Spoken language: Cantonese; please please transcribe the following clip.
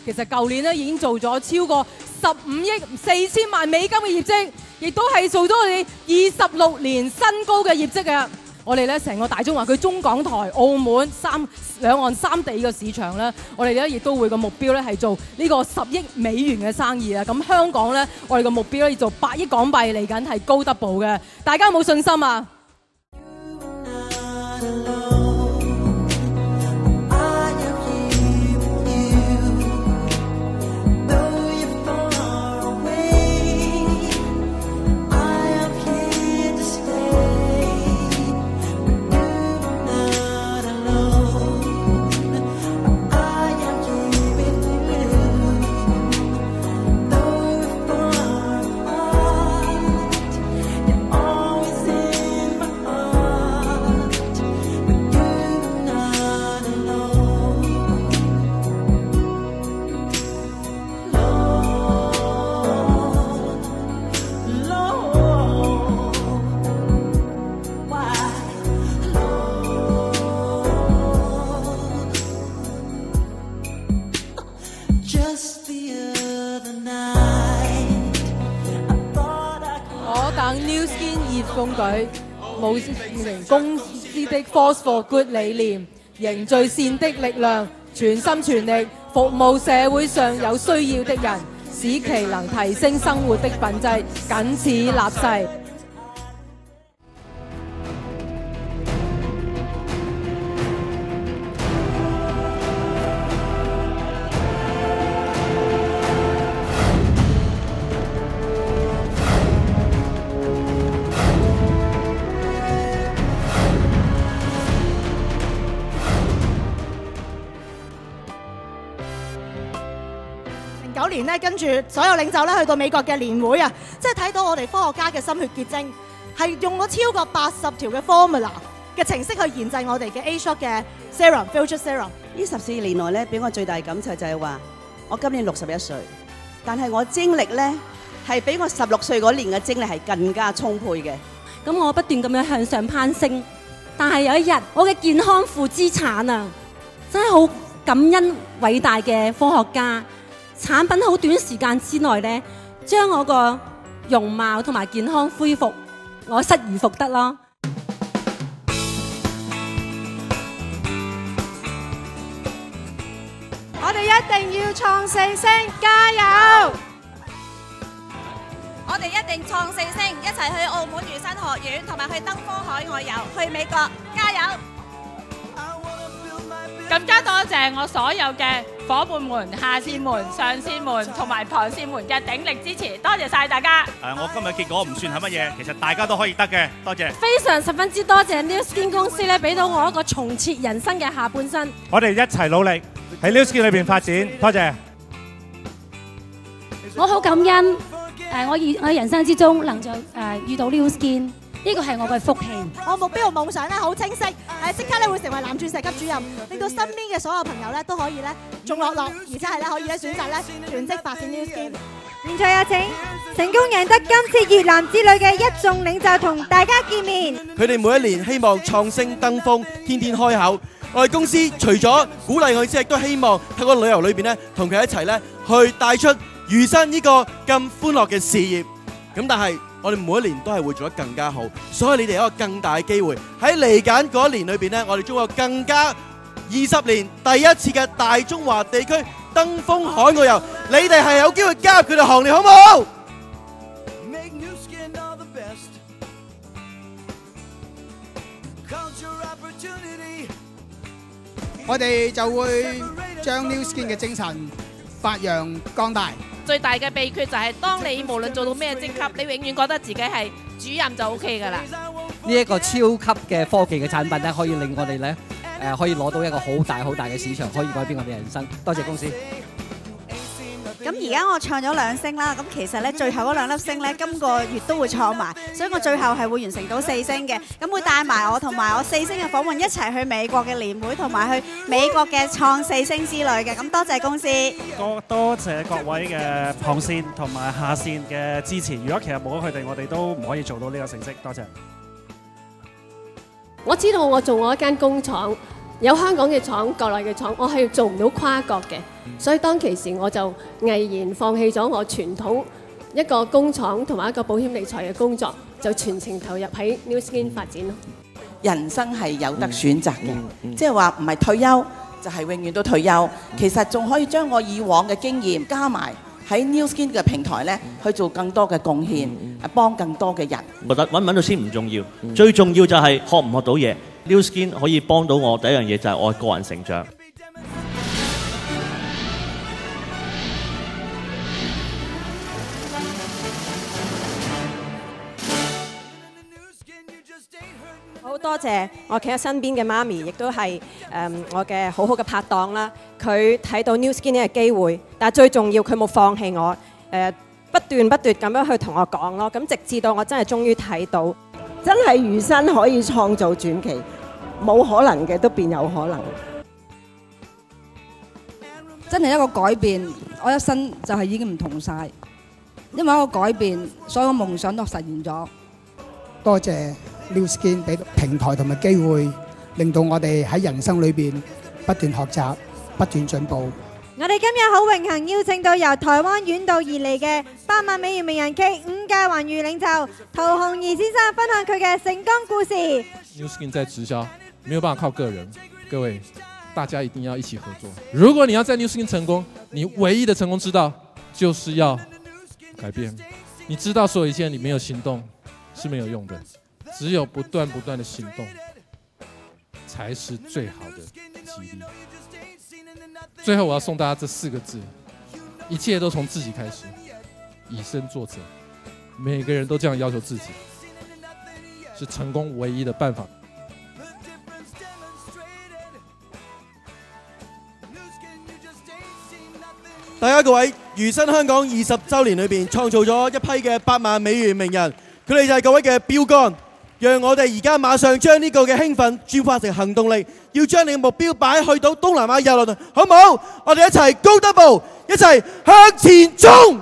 其實舊年咧已經做咗超過15億4千萬美金嘅業績，亦都係做咗我哋26年新高嘅業績嘅。我哋咧成個大中華區中港台、澳門兩岸三地嘅市場咧，我哋咧亦都會個目標咧係做呢個10億美元嘅生意啊！咁香港咧，我哋個目標咧要做8億港幣，嚟緊係高double嘅。大家有冇信心啊？New Skin 熱風舉舞成公司的 Force for Good 理念，凝聚善的力量，全心全力服務社會上有需要的人，使其能提升生活的品質，謹此立誓。09年咧，跟住所有領袖咧去到美國嘅年會啊，即係睇到我哋科學家嘅心血結晶，係用咗超過80條嘅 formula 嘅程式去研製我哋嘅 A-Shot 嘅 serum、Future Serum。呢14年來咧，俾我最大感受就係話，我今年61歲，但係我精力咧係比我16歲嗰年嘅精力係更加充沛嘅。咁我不斷咁樣向上攀升，但係有一日我嘅健康負資產啊，真係好感恩偉大嘅科學家。產品好短時間之內咧，將我個容貌同埋健康恢復，我失而復得咯。我哋一定要創4星，加油！我哋一定創4星，一齊去澳門漁新學院，同埋去登科海外遊，去美國，加油！更加多謝我所有嘅伙伴們、下線們、上線們同埋旁線們嘅鼎力支持，多謝晒大家。我今日結果唔算係乜嘢，其實大家都可以得嘅，多謝。非常十分之多謝 New Skin 公司咧，俾到我一個重設人生嘅下半生。我哋一齊努力喺 New Skin 裏邊發展，多謝。我好感恩我人生之中能夠遇到 New Skin。呢個係我嘅福氣。我目標同夢想咧好清晰，即刻咧會成為藍鑽石級主任，令到身邊嘅所有朋友咧都可以咧眾樂樂，而且係咧可以咧選擇咧全職發展 New Skin。現在有請成功贏得今次越南之旅嘅一眾領袖同大家見面。佢哋每一年希望創星登峰，天天開口。我哋公司除咗鼓勵佢之外，亦都希望透過旅遊裏邊咧，同佢一齊咧去帶出漁新呢個咁歡樂嘅事業。咁但係我哋每一年都係會做得更加好，所以你哋有一個更大嘅機會喺嚟緊嗰一年裏邊咧，我哋將會有更加20年第一次嘅大中華地區登峰海外遊，你哋係有機會加入佢哋行列，好唔好？我哋就會將 New Skin 嘅精神發揚光大。最大嘅秘訣就係當你無論做到咩職級，你永遠覺得自己係主任就 OK 㗎啦。呢一個超級嘅科技嘅產品咧，可以令我哋咧可以攞到一個好大好大嘅市場，可以改變我哋人生。多謝公司。咁而家我創咗2星啦，咁其實咧最後嗰2粒星咧，今個月都會創埋，所以我最後係會完成到4星嘅。咁會帶埋我同埋我4星嘅夥伴一齊去美國嘅年會，同埋去美國嘅創4星之旅嘅。咁多謝公司，多謝各位嘅旁線同埋下線嘅支持。如果其實冇咗佢哋，我哋都唔可以做到呢個成績。多謝。我知道我做我一間工廠，有香港嘅廠、國內嘅廠，我係做唔到跨國嘅，所以當其時我就毅然放棄咗我傳統一個工廠同埋一個保險理財嘅工作，就全程投入喺 New Skin 發展咯。人生係有得選擇嘅，即係話唔係退休就係永遠都退休，其實仲可以將我以往嘅經驗加埋喺 New Skin 嘅平台咧，去做更多嘅貢獻，幫更多嘅人。覺得揾唔揾到先唔重要，最重要就係學唔學到嘢。New Skin 可以幫到我第一樣嘢就係我個人成長。好多謝我企喺身邊嘅媽咪，亦都係我嘅好好嘅拍檔啦。佢睇到 New Skin 呢個機會，但係最重要佢冇放棄我，不斷咁樣去同我講咯。咁直至到我真係終於睇到，真係餘生可以創造傳奇，冇可能嘅都變有可能。真係一個改變，我一生就係已經唔同晒，因為一個改變，所有夢想都實現咗。多謝 New Skin 俾平台同埋機會，令到我哋喺人生裏邊不斷學習、不斷進步。我哋今日好榮幸邀請到由台灣遠道而嚟嘅8萬美元名人 K 5屆環譽領袖陶弘儀先生分享佢嘅成功故事。New Skin 在直銷沒有辦法靠個人，各位大家一定要一起合作。如果你要在 New Skin 成功，你唯一的成功之道就是要改變。你知道所有一切，你沒有行動是沒有用的，只有不斷的行動才是最好的激勵。最後我要送大家這4個字，一切都從自己開始，以身作則。每個人都這樣要求自己，是成功唯一的辦法。大家各位，餘生香港20週年裏邊創造咗一批嘅8萬美元名人，佢哋就係各位嘅標杆。讓我哋而家馬上將呢個嘅興奮轉化成行動力，要將你嘅目標擺去到東南亞遊輪，好唔好？我哋一齊高德步，一齊向前衝！